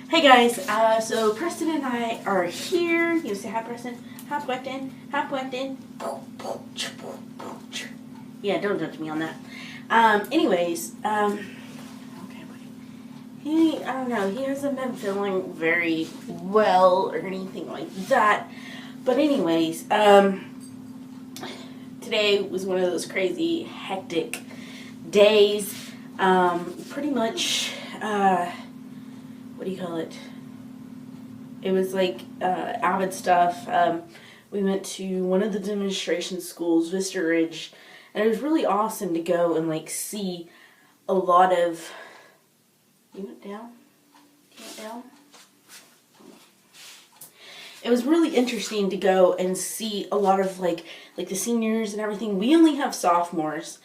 Hey guys, so Preston and I are here. You say hi, Preston. Hi, Preston. Hi, Preston. Yeah, don't judge me on that. Anyways, okay, I don't know, he hasn't been feeling very well or anything like that. But anyways, today was one of those crazy, hectic days. Pretty much, what do you call it? It was like Avid stuff. We went to one of the demonstration schools, Vista Ridge, and it was really awesome to go and like see a lot of. You went down? You went down? It was really interesting to go and see a lot of like the seniors and everything. We only have sophomores,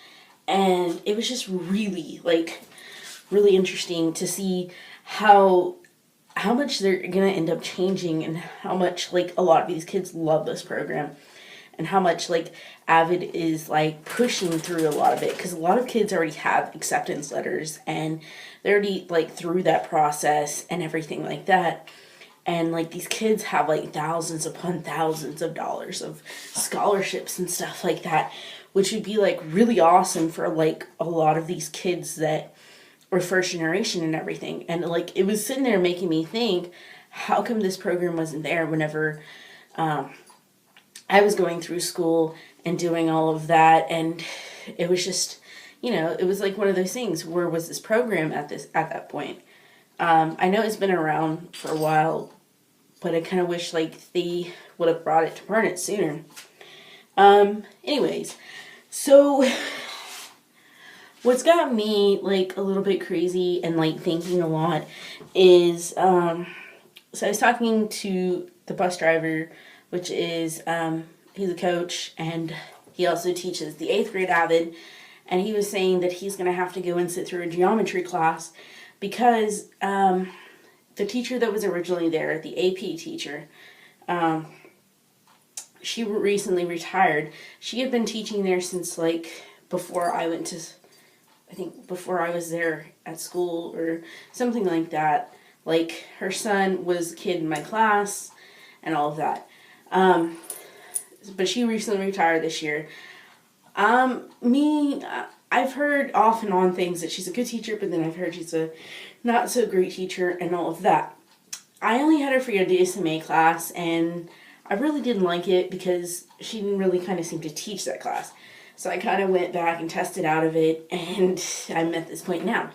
and it was just really really interesting to see how much they're gonna end up changing, and how much like a lot of these kids love this program, and how much like Avid is like pushing through a lot of it, because a lot of kids already have acceptance letters and they're already like through that process and everything like that. And like these kids have like thousands upon thousands of dollars of scholarships and stuff like that, which would be like really awesome for like a lot of these kids that were first generation and everything. And like it was sitting there making me think, how come this program wasn't there whenever I was going through school and doing all of that? And it was just, it was like one of those things. Where was this program at that point? I know it's been around for a while, but I kind of wish like they would have brought it to Burnet sooner. Anyways, so what's got me like a little bit crazy and like thinking a lot is, so I was talking to the bus driver, which is, he's a coach and he also teaches the 8th grade Avid, and he was saying that he's going to have to go and sit through a geometry class because the teacher that was originally there, the AP teacher, she recently retired. She had been teaching there since like before I went to, I think before I was there at school or something like that. Like her son was a kid in my class and all of that. But she recently retired this year. I've heard off and on things that she's a good teacher, but then I've heard she's a not so great teacher and all of that. I only had her for a DSMA class, and I really didn't like it because she didn't really kind of seem to teach that class. So I kind of went back and tested out of it, and I'm at this point now.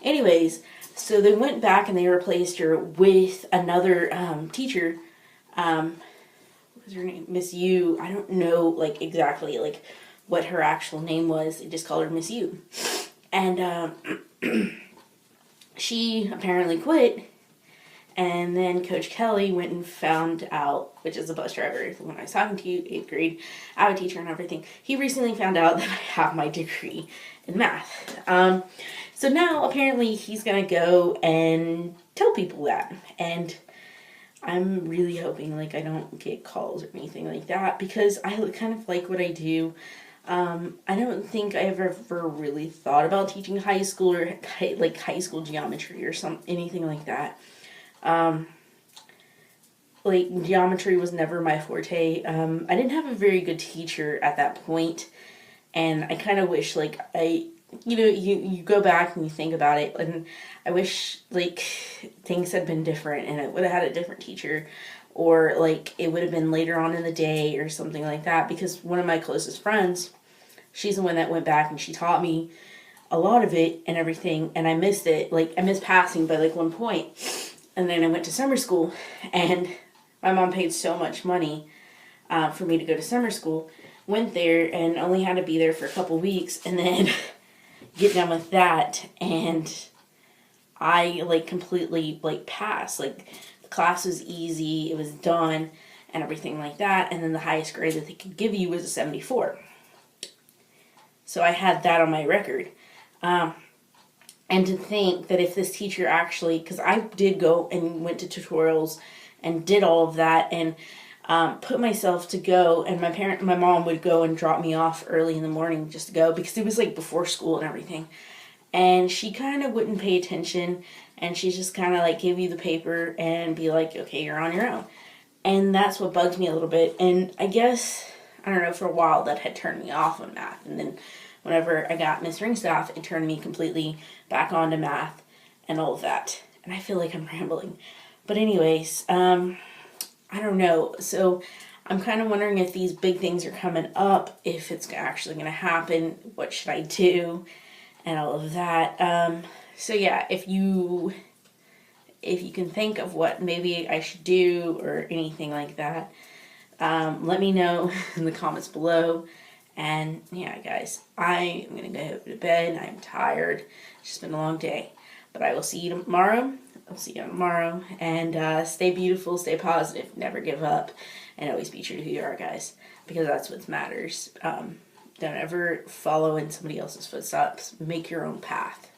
Anyways, so they went back and they replaced her with another teacher. What was her name? Miss Yu. I don't know like exactly like what her actual name was. They just called her Miss Yu. And she apparently quit. And then Coach Kelly went and found out, which is a bus driver, the one I was talking to, 8th grade, Avid teacher and everything. He recently found out that I have my degree in math. So now apparently he's going to go and tell people that. And I'm really hoping like I don't get calls or anything like that, because I kind of like what I do. I don't think I've ever really thought about teaching high school or like high school geometry or anything like that. Like geometry was never my forte. I didn't have a very good teacher at that point, and I kind of wish like you go back and you think about it, and I wish like things had been different and it would have had a different teacher, or like it would have been later on in the day or something like that, because one of my closest friends, she's the one that went back and she taught me a lot of it and everything, and I missed it. Like I missed passing by like one point. And then I went to summer school, and my mom paid so much money for me to go to summer school. Went there and only had to be there for a couple weeks, and then get done with that, and I like completely like passed. Like the class was easy, it was done, and everything like that. And then the highest grade that they could give you was a 74. So I had that on my record. And to think that if this teacher actually, because I did go and went to tutorials and did all of that, and put myself to go, and my mom would go and drop me off early in the morning just to go, because it was like before school and everything. And she kind of wouldn't pay attention, and she just kind of like give you the paper and be like, okay, you're on your own. And that's what bugged me a little bit. And I guess, I don't know, for a while that had turned me off on math. And then whenever I got Miss Ringstaff, it turned me completely back onto math and all of that. And I feel like I'm rambling. But anyways, I don't know. So I'm kind of wondering if these big things are coming up, if it's actually going to happen, what should I do, and all of that. So yeah, if you can think of what maybe I should do or anything like that, let me know in the comments below. And yeah, guys, I am going to go to bed. I'm tired. It's just been a long day. But I will see you tomorrow. I'll see you tomorrow. And stay beautiful, stay positive, never give up, and always be true to who you are, guys. Because that's what matters. Don't ever follow in somebody else's footsteps. Make your own path.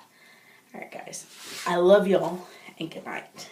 Alright, guys. I love y'all, and good night.